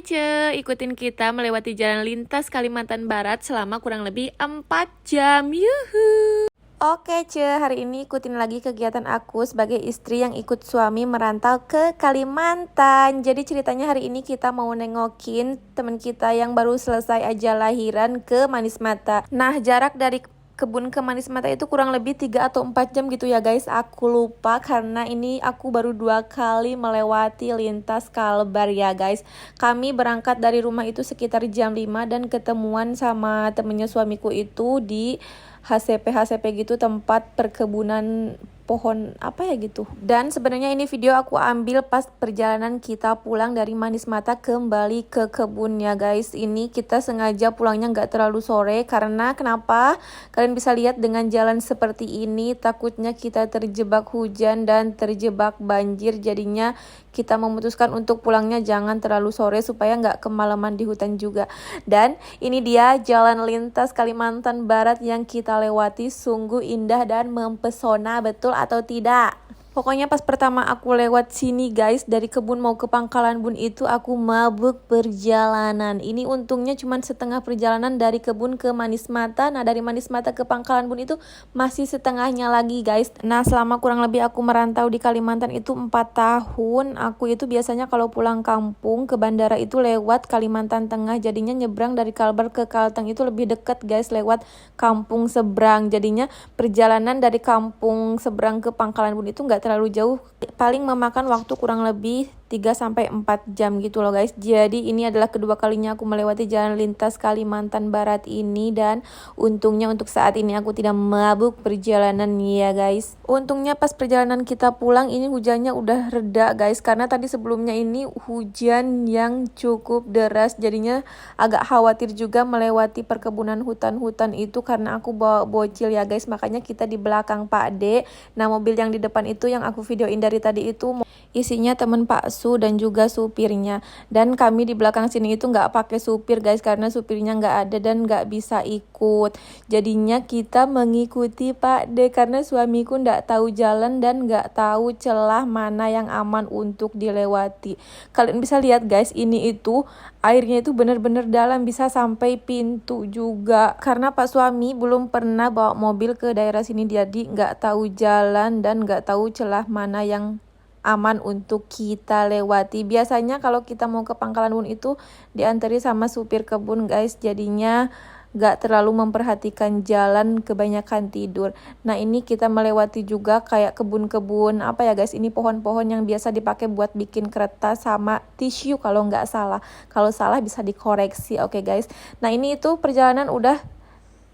Oke Ce, ikutin kita melewati jalan lintas Kalimantan Barat selama kurang lebih 4 jam. Yuhu. Oke Ce, hari ini ikutin lagi kegiatan aku sebagai istri yang ikut suami merantau ke Kalimantan. Jadi ceritanya hari ini kita mau nengokin teman kita yang baru selesai aja lahiran ke Manis Mata. Nah, jarak dari kebun ke Manis Mata itu kurang lebih 3 atau 4 jam gitu ya guys. Aku lupa karena ini aku baru 2 kali melewati lintas Kalbar ya guys. Kami berangkat dari rumah itu sekitar jam 5 dan ketemuan sama temennya suamiku itu di HCP gitu, tempat perkebunan pohon apa ya gitu. Dan sebenarnya ini video aku ambil pas perjalanan kita pulang dari Manis Mata kembali ke kebun ya guys. Ini kita sengaja pulangnya nggak terlalu sore karena kenapa? Kalian bisa lihat dengan jalan seperti ini takutnya kita terjebak hujan dan terjebak banjir. Jadinya kita memutuskan untuk pulangnya jangan terlalu sore supaya nggak kemalaman di hutan juga. Dan ini dia jalan lintas Kalimantan Barat yang kita lewati, sungguh indah dan mempesona, betul atau tidak? Pokoknya pas pertama aku lewat sini guys, dari kebun mau ke Pangkalan Bun itu aku mabuk perjalanan. Ini untungnya cuma setengah perjalanan dari kebun ke Manis Mata. Nah, dari Manis Mata ke Pangkalan Bun itu masih setengahnya lagi guys. Nah, selama kurang lebih aku merantau di Kalimantan itu 4 tahun. Aku itu biasanya kalau pulang kampung ke bandara itu lewat Kalimantan Tengah. Jadinya nyebrang dari Kalbar ke Kalteng itu lebih dekat guys, lewat kampung seberang. Jadinya perjalanan dari kampung seberang ke Pangkalan Bun itu nggak terlalu jauh, paling memakan waktu kurang lebih 3-4 jam gitu loh guys. Jadi ini adalah kedua kalinya aku melewati jalan lintas Kalimantan Barat ini, dan untungnya untuk saat ini aku tidak mabuk perjalanan ya guys. Untungnya pas perjalanan kita pulang ini hujannya udah reda guys, karena tadi sebelumnya ini hujan yang cukup deras. Jadinya agak khawatir juga melewati perkebunan hutan-hutan itu karena aku bawa bocil ya guys. Makanya kita di belakang Pak D. Nah, mobil yang di depan itu yang aku videoin dari tadi itu isinya temen Pak Su dan juga supirnya. Dan kami di belakang sini itu nggak pakai supir guys, karena supirnya nggak ada dan nggak bisa ikut. Jadinya kita mengikuti Pak D karena suamiku nggak tahu jalan dan nggak tahu celah mana yang aman untuk dilewati. Kalian bisa lihat guys, ini itu airnya itu bener-bener dalam, bisa sampai pintu juga. Karena Pak suami belum pernah bawa mobil ke daerah sini, jadi nggak tahu jalan dan nggak tahu celah mana yang aman untuk kita lewati. Biasanya kalau kita mau ke Pangkalan Bun itu diantari sama supir kebun guys, jadinya gak terlalu memperhatikan jalan, kebanyakan tidur. Nah, ini kita melewati juga kayak kebun-kebun apa ya guys, ini pohon-pohon yang biasa dipakai buat bikin kertas sama tisu kalau nggak salah. Kalau salah bisa dikoreksi, oke guys. Nah, ini itu perjalanan udah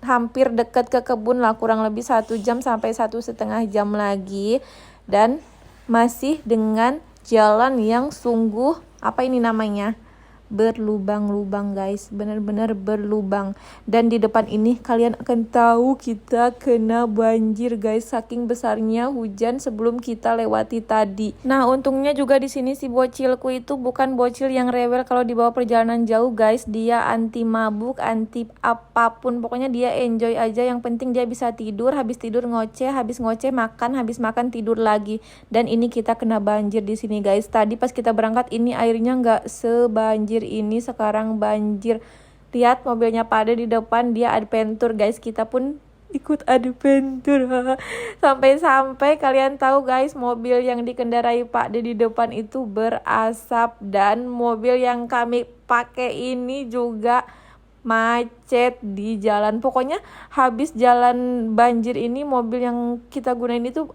hampir dekat ke kebun lah, kurang lebih 1 jam sampai 1,5 jam lagi, dan masih dengan jalan yang sungguh apa ini namanya, berlubang-lubang guys, benar-benar berlubang. Dan di depan ini kalian akan tahu kita kena banjir guys, saking besarnya hujan sebelum kita lewati tadi. Nah, untungnya juga di sini si bocilku itu bukan bocil yang rewel kalau dibawa perjalanan jauh guys. Dia anti mabuk, anti apapun, pokoknya dia enjoy aja. Yang penting dia bisa tidur, habis tidur ngoceh, habis ngoceh makan, habis makan tidur lagi. Dan ini kita kena banjir di sini guys. Tadi pas kita berangkat ini airnya nggak sebanjir ini, sekarang banjir. Lihat mobilnya pada di depan, dia adventure guys, kita pun ikut adventure. Sampai-sampai kalian tahu guys, mobil yang dikendarai Pak D di depan itu berasap, dan mobil yang kami pakai ini juga macet di jalan. Pokoknya habis jalan banjir ini mobil yang kita gunain itu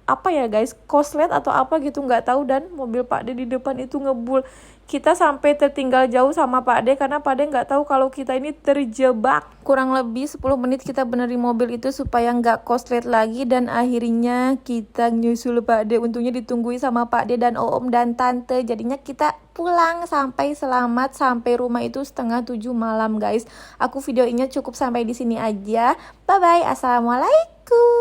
apa ya guys, koslet atau apa gitu nggak tahu, dan mobil Pak D di depan itu ngebul. Kita sampai tertinggal jauh sama Pak D karena Pak D nggak tahu kalau kita ini terjebak. Kurang lebih 10 menit kita benerin mobil itu supaya nggak koslet lagi, dan akhirnya kita nyusul Pak D. Untungnya ditungguin sama Pak D dan Om dan Tante. Jadinya kita pulang sampai selamat, sampai rumah itu 6:30 malam guys. Aku videonya cukup sampai di sini aja. Bye bye, assalamualaikum.